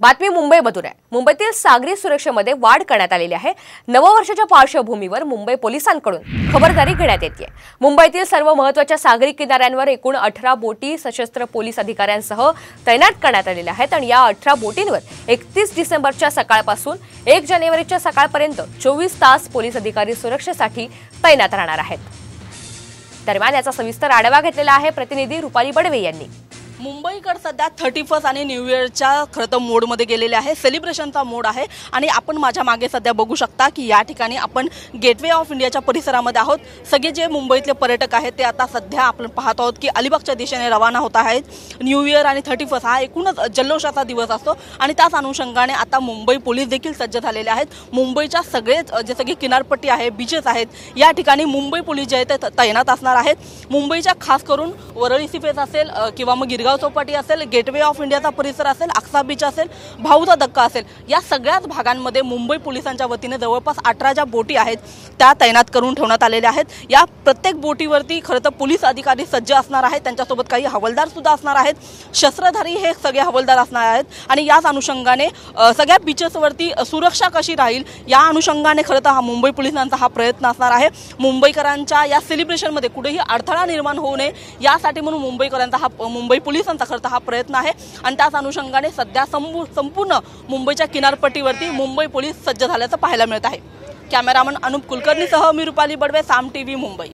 बातमी मुंबईमधून आहे। मुंबईतील सागरी सुरक्षेमध्ये वाढ करण्यात आलेली आहे। नववर्षाच्या पार्श्वभूमीवर मुंबई पोलिसांकडून खबरदारी घेण्यात येते। मुंबईतील सर्व महत्त्वाच्या सागरी किनाऱ्यांवर एकूण 18 बोटी सशस्त्र पोलीस अधिकाऱ्यांसह तैनात करण्यात आलेल्या आहेत आणि या 18 बोटींवर 31 डिसेंबरच्या सकाळपासून 1 जानेवारीच्या सकाळपर्यंत 24 तास पोलीस अधिकारी सुरक्षेसाठी तैनात राहणार आहेत। दरम्यान याचा सविस्तर आढावा घेतलेला आहे प्रतिनिधी रुपाली बडवे यांनी। मुंबईकर सध्या 31 आणि न्यू इयरच्या खरं मोडमध्ये गेलेले आहे। सेलिब्रेशनचा मोड आहे आणि आपण माझ्या मागे सध्या बघू शकता की या ठिकाणी आपण गेटवे ऑफ इंडियाच्या परिसरामध्ये आहोत। सगळे जे मुंबईतले पर्यटक आहेत ते आता सध्या आपण पाहत आहोत की अलिबागच्या दिशेने रवाना होत आहेत। न्यू इयर आणि 31 हा एकूणच जल्लोषाचा दिवस असतो आणि त्याच अनुषंगाने आता मुंबई पोलीस देखील सज्ज झालेले आहेत। मुंबईच्या जे सगळे किनारपट्टी आहे, बीचेस आहेत, या ठिकाणी मुंबई पोलीस जे आहेत तैनात असणार आहेत। मुंबईच्या खास करून वरळी सीफेस असेल किंवा मग गिरगाव चौपाटी असेल, गेटवे ऑफ इंडियाचा परिसर असेल, आक्सा बीच असेल, भाऊचा धक्का असेल, या सगळ्याच भागांमध्ये मुंबई पोलिसांच्या वतीने जवळपास 18 ज्या बोटी आहेत त्या तैनात करून ठेवण्यात आलेल्या आहेत। या प्रत्येक बोटीवरती खरं तर पोलीस अधिकारी सज्ज असणार आहेत, त्यांच्यासोबत काही हवालदार सुद्धा असणार आहेत, शस्त्रधारी हे सगळे हवालदार असणार आहेत आणि याच अनुषंगाने सगळ्या बीचेसवरती सुरक्षा कशी राहील या अनुषंगाने खरं तर हा मुंबई पोलिसांचा हा प्रयत्न असणार आहे। मुंबईकरांच्या या सेलिब्रेशनमध्ये कुठेही अडथळा निर्माण होऊ नये यासाठी म्हणून मुंबई पोलिसांचा खरं तर हा प्रयत्न आहे आणि त्याच अनुषंगाने सध्या संपूर्ण मुंबईच्या किनारपट्टीवरती मुंबई पोलीस सज्ज झाल्याचं पाहायला मिळत आहे। कॅमेरामन अनुप कुलकर्णीसह मी रुपाली बडवे, साम टीव्ही, मुंबई।